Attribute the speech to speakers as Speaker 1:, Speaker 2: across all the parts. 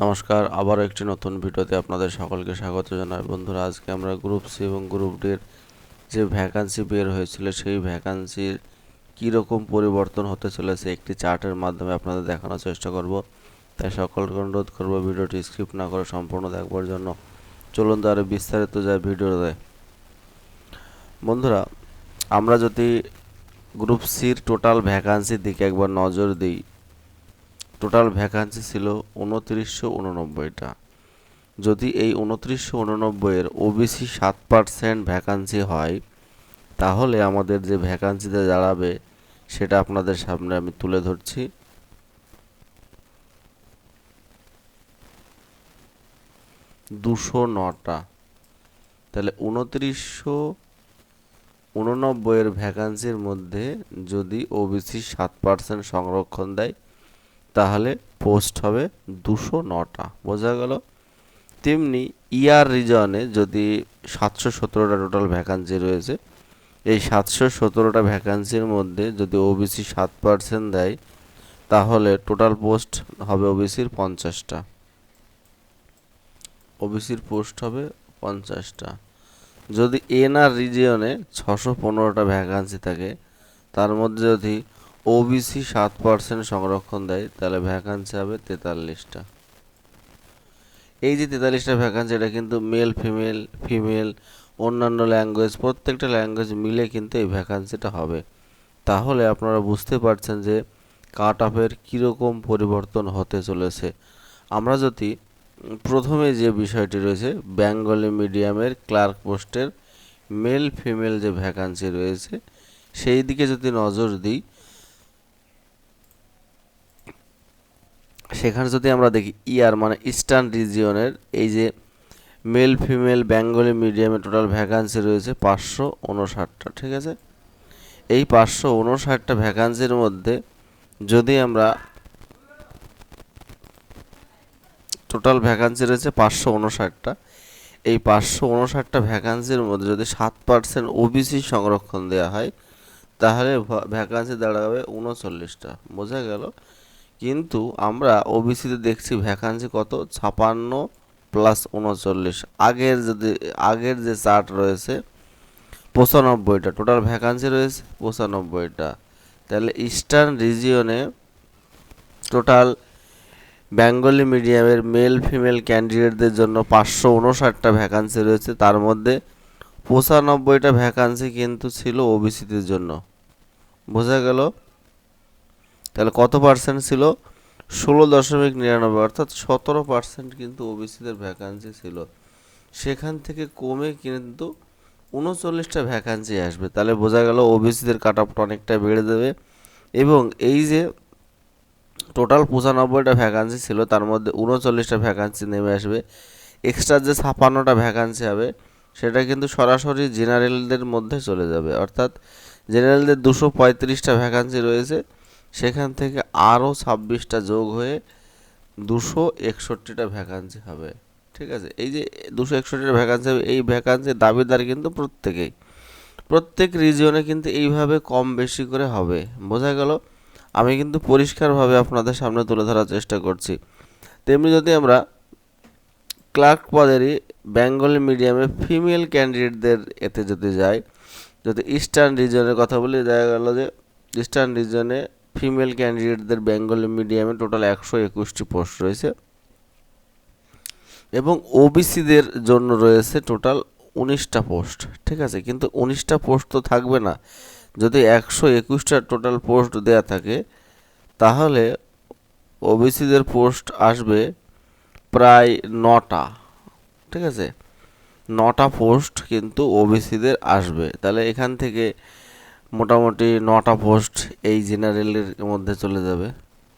Speaker 1: নমস্কার, আবারও একটি নতুন ভিডিওতে আপনাদের সকলকে স্বাগত জানাই। বন্ধুরা, আজকে আমরা গ্রুপ সি এবং গ্রুপ ডির যে ভ্যাকান্সি বের হয়েছিল সেই ভ্যাকান্সির কীরকম পরিবর্তন হতে চলেছে একটি চার্টের মাধ্যমে আপনাদের দেখানোর চেষ্টা করব। তাই সকলকে অনুরোধ করব ভিডিওটি স্কিপ না করে সম্পূর্ণ দেখবার জন্য। চলুন তাহলে বিস্তারিত যায় ভিডিওতে। বন্ধুরা, আমরা যদি গ্রুপ সির টোটাল ভ্যাকান্সির দিকে একবার নজর দিই, টোটাল ভ্যাকান্সি ছিল 2989টা। যদি এই 2989-এর ওবিসি 7% ভ্যাকান্সি হয়, তাহলে আমাদের যে ভ্যাকান্সিতে দাঁড়াবে সেটা আপনাদের সামনে আমি তুলে ধরছি। দুশো নটা। তাহলে 2989-এর ভ্যাকান্সির মধ্যে যদি ওবিসি 7% সংরক্ষণ দেয়, তাহলে পোস্ট হবে 209টা। বোঝা গেল? তেমনি ইয়ার রিজনে যদি 717টা টোটাল ভ্যাকান্সি রয়েছে, এই 717টা ভ্যাকান্সির মধ্যে যদি ওবিসি 7% দেয়, তাহলে টোটাল পোস্ট হবে ওবিসির 50টা। ওবিসির পোস্ট হবে 50টা। যদি এনআর রিজিয়নে 615টা ভ্যাকান্সি থাকে, তার মধ্যে যদি ওবিসি 7% সংরক্ষণ দেয়, তাহলে ভ্যাকান্সি হবে 43টা। এই যে 43টা ভ্যাকান্সি, এটা কিন্তু মেল ফিমেল অন্যান্য ল্যাঙ্গুয়েজ, প্রত্যেকটা ল্যাঙ্গুয়েজ মিলে কিন্তু এই ভ্যাকান্সিটা হবে। তাহলে আপনারা বুঝতে পারছেন যে কাট অফের কীরকম পরিবর্তন হতে চলেছে। আমরা যদি প্রথমে যে বিষয়টি রয়েছে বেঙ্গলি মিডিয়ামের ক্লার্ক পোস্টের মেল ফিমেল যে ভ্যাকান্সি রয়েছে সেই দিকে যদি নজর দিই, সেখানে যদি আমরা দেখি ইয়ার মানে ইস্টার্ন রিজিয়নের এই যে মেল ফিমেল বেঙ্গলি মিডিয়ামে টোটাল ভ্যাকান্সি রয়েছে 559টা। ঠিক আছে, এই 559টা ভ্যাকান্সির মধ্যে যদি আমরা টোটাল ভ্যাকান্সি রয়েছে 559টা, এই 559টা ভ্যাকান্সির মধ্যে যদি 7% ওবিসি সংরক্ষণ দেওয়া হয়, তাহলে ভ্যাকান্সি দাঁড়াবে 39টা। বোঝা গেল? কিন্তু আমরা ওবিসিতে দেখছি ভ্যাকান্সি কত, 56 প্লাস 39। আগের যে চার্ট রয়েছে 95টা টোটাল ভ্যাকান্সি রয়েছে, 95টা। তাহলে ইস্টার্ন রিজিয়নে টোটাল বেঙ্গলি মিডিয়ামের মেল ফিমেল ক্যান্ডিডেটদের জন্য 559টা ভ্যাকান্সি রয়েছে, তার মধ্যে 95টা ভ্যাকান্সি কিন্তু ছিল ওবিসিদের জন্য। বোঝা গেল? তাহলে কত পার্সেন্ট ছিল? 16.99, অর্থাৎ 17% কিন্তু ওবিসিদের ভ্যাকান্সি ছিল। সেখান থেকে কমে কিন্তু 39টা ভ্যাকান্সি আসবে। তাহলে বোঝা গেল ওবিসিদের কাট অফটা অনেকটা বেড়ে দেবে। এবং এই যে টোটাল 95টা ভ্যাকান্সি ছিল, তার মধ্যে 39টা ভ্যাকান্সি নেমে আসবে। এক্সট্রা যে 56টা ভ্যাকান্সি হবে সেটা কিন্তু সরাসরি জেনারেলদের মধ্যে চলে যাবে। অর্থাৎ জেনারেলদের 235টা ভ্যাকান্সি রয়েছে, সেখান থেকে আরও 26টা যোগ হয়ে 261টা ভ্যাকান্সি হবে। ঠিক আছে, এই যে 261টা ভ্যাকান্সি হবে, এই ভ্যাকান্সির দাবিদার কিন্তু প্রত্যেক রিজিয়নে কিন্তু এইভাবে কম বেশি করে হবে। বোঝা গেল? আমি কিন্তু পরিষ্কারভাবে আপনাদের সামনে তুলে ধরার চেষ্টা করছি। তেমনি যদি আমরা ক্লার্ক পদেরই বেঙ্গলি মিডিয়ামে ফিমেল ক্যান্ডিডেটদের এতে যদি যাই, যদি ইস্টার্ন রিজনের কথা বলি, দেখা গেল যে ইস্টার্ন রিজনে ফিমেল ক্যান্ডিডেটদের বেঙ্গলি মিডিয়ামে টোটাল 121টি পোস্ট রয়েছে, এবং ওবিসিদের জন্য রয়েছে টোটাল 19টা পোস্ট। ঠিক আছে, কিন্তু 19টা পোস্ট তো থাকবে না। যদি 121টা টোটাল পোস্ট দেয়া থাকে, তাহলে ওবিসিদের পোস্ট আসবে প্রায় 9টা। ঠিক আছে, 9টা পোস্ট কিন্তু ওবিসিদের আসবে। তাহলে এখান থেকে মোটামুটি 9টা পোস্ট এই জেনারেলের মধ্যে চলে যাবে।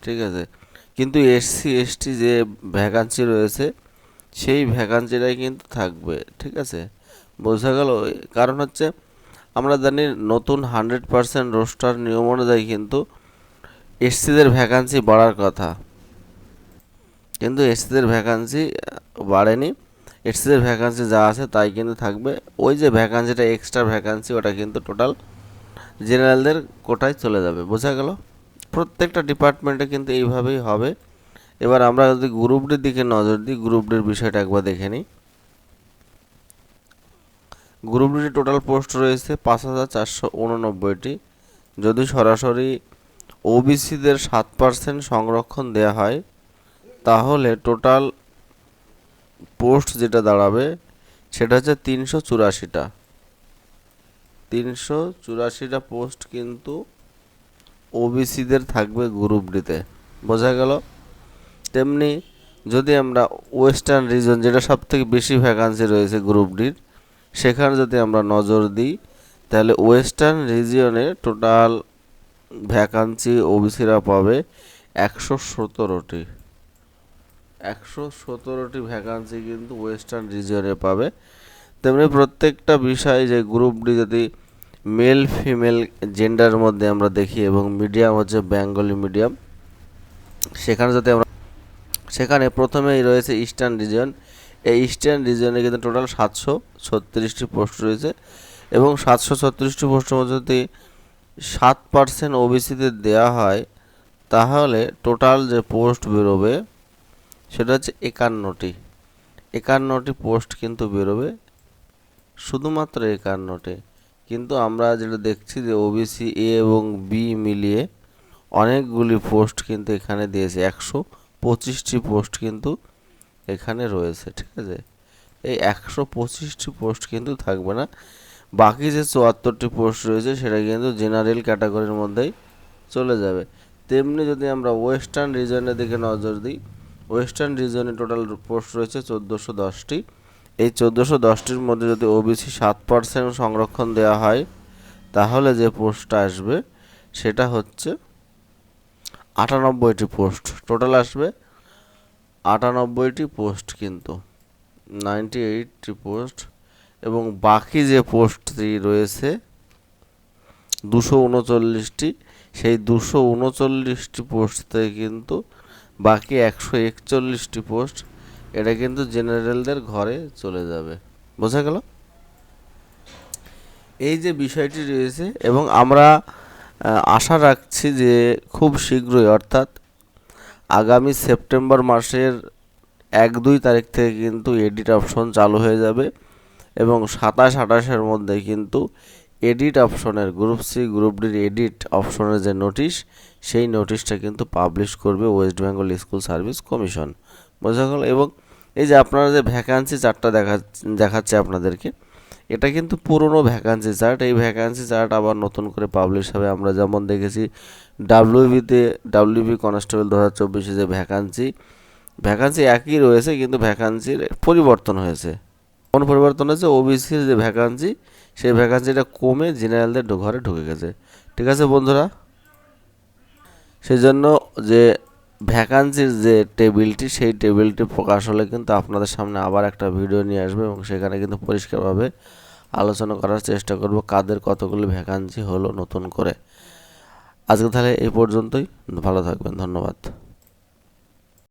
Speaker 1: ঠিক আছে, কিন্তু এসসি এসটি যে ভ্যাকান্সি রয়েছে সেই ভ্যাকান্সিটাই কিন্তু থাকবে। ঠিক আছে, বোঝা গেল? কারণ হচ্ছে আমরা জানি নতুন 100% রোস্টার নিয়ম অনুযায়ী কিন্তু এসসিদের ভ্যাকান্সি বাড়ার কথা, কিন্তু এসসিদের ভ্যাকান্সি বাড়েনি। এসসিদের ভ্যাকান্সি যা আছে তাই কিন্তু থাকবে। ওই যে ভ্যাকান্সিটা এক্সট্রা ভ্যাকান্সি, ওটা কিন্তু টোটাল জেনারেলদের কোটায় চলে যাবে। বোঝা গেল? প্রত্যেকটা ডিপার্টমেন্টে কিন্তু এইভাবেই হবে, এবার আমরা যদি গ্রুপ ডির দিকে নজর দিই, গ্রুপ ডির বিষয়টা একবার দেখে নিই। গ্রুপ ডি টোটাল পোস্ট রয়েছে 5489টি। যদি সরাসরি ওবিসিদের 7% সংরক্ষণ দেয়া হয় তাহলে টোটাল পোস্ট যেটা দাঁড়াবে সেটা হচ্ছে 384টা। 384টা পোস্ট কিন্তু ওবিসিদের থাকবে গ্রুপ ডিতে, বোঝা গেল। তেমনি যদি আমরা ওয়েস্টার্ন রিজন, যেটা সবথেকে বেশি ভ্যাকান্সি রয়েছে গ্রুপ ডির, সেখানে যদি আমরা নজর দিই তাহলে ওয়েস্টার্ন রিজিয়নে টোটাল ভ্যাকান্সি ওবিসিরা পাবে 117টি। 117টি ভ্যাকান্সি কিন্তু ওয়েস্টার্ন রিজিয়নে পাবে। তেমনি প্রত্যেকটা বিষয়, যে গ্রুপ ডি যদি মেল ফিমেল জেন্ডারের মধ্যে আমরা দেখি এবং মিডিয়াম হচ্ছে বেঙ্গলি মিডিয়াম, সেখানে প্রথমেই রয়েছে ইস্টার্ন রিজিয়ন। এই ইস্টার্ন রিজিয়নে কিন্তু টোটাল 736টি পোস্ট রয়েছে এবং 736টি পোস্টের মধ্যে যদি 7% ওবিসিদের দেওয়া হয় তাহলে টোটাল যে পোস্ট বেরোবে সেটা হচ্ছে 51টি পোস্ট কিন্তু বেরোবে, শুধুমাত্র 51টি। কিন্তু আমরা যেটা দেখছি যে ওবিসি এ এবং বি মিলিয়ে অনেকগুলি পোস্ট কিন্তু এখানে দিয়েছে, 125টি পোস্ট কিন্তু এখানে রয়েছে, ঠিক আছে। এই 125টি পোস্ট কিন্তু থাকবে না, বাকি যে 74টি পোস্ট রয়েছে সেটা কিন্তু জেনারেল ক্যাটাগরির মধ্যেই চলে যাবে। তেমনি যদি আমরা ওয়েস্টার্ন রিজনের দিকে নজর দিই, ওয়েস্টার্ন রিজনে টোটাল পোস্ট রয়েছে 1410টি। এই 1410টির মধ্যে যদি ওবিসি 7% সংরক্ষণ দেওয়া হয় তাহলে যে পোস্টটা আসবে সেটা হচ্ছে 98টি পোস্ট, টোটাল আসবে 98টি পোস্ট, কিন্তু 98টি পোস্ট। এবং বাকি যে পোস্টটি রয়েছে 239টি, সেই 239টি পোস্ট থেকে কিন্তু বাকি 141টি পোস্ট এটা কিন্তু জেনারেলদের ঘরে চলে যাবে, বোঝা গেল। এই যে বিষয়টি রয়েছে, এবং আমরা আশা রাখছি যে খুব শীঘ্রই, অর্থাৎ আগামী সেপ্টেম্বর মাসের 1-2 তারিখ থেকে কিন্তু এডিট অপশন চালু হয়ে যাবে এবং 27-28-এর মধ্যে কিন্তু এডিট অপশনের, গ্রুপ সি গ্রুপ ডির এডিট অপশনের যে নোটিশ, সেই নোটিশটা কিন্তু পাবলিশ করবে West Bengal school service commission, বোঝা গেল। এবং এই যে আপনারা যে ভ্যাকান্সি চার্টটা দেখাচ্ছে আপনাদেরকে, এটা কিন্তু পুরনো ভ্যাকান্সি চার্ট। এই ভ্যাকান্সি চার্ট আবার নতুন করে পাবলিশ হবে। আমরা যেমন দেখেছি ডাব্লিউবি কনস্টেবল 2024 যে ভ্যাকান্সি একই রয়েছে, কিন্তু ভ্যাকান্সির পরিবর্তন হয়েছে। কোন পরিবর্তন হয়েছে? ওবিসির যে ভ্যাকান্সি, সেই ভ্যাকান্সিটা কমে জেনারেলদের ঘরে ঢুকে গেছে, ঠিক আছে বন্ধুরা। সেই জন্য যে ভ্যাকান্সির যে টেবিলটি, সেই টেবিলটি প্রকাশ হলে কিন্তু আপনাদের সামনে আবার একটা ভিডিও নিয়ে আসবে এবং সেখানে কিন্তু পরিষ্কারভাবে আলোচনা করার চেষ্টা করব কাদের কতগুলি ভ্যাকান্সি হলো নতুন করে। আজকে তাহলে এই পর্যন্তই, ভালো থাকবেন, ধন্যবাদ।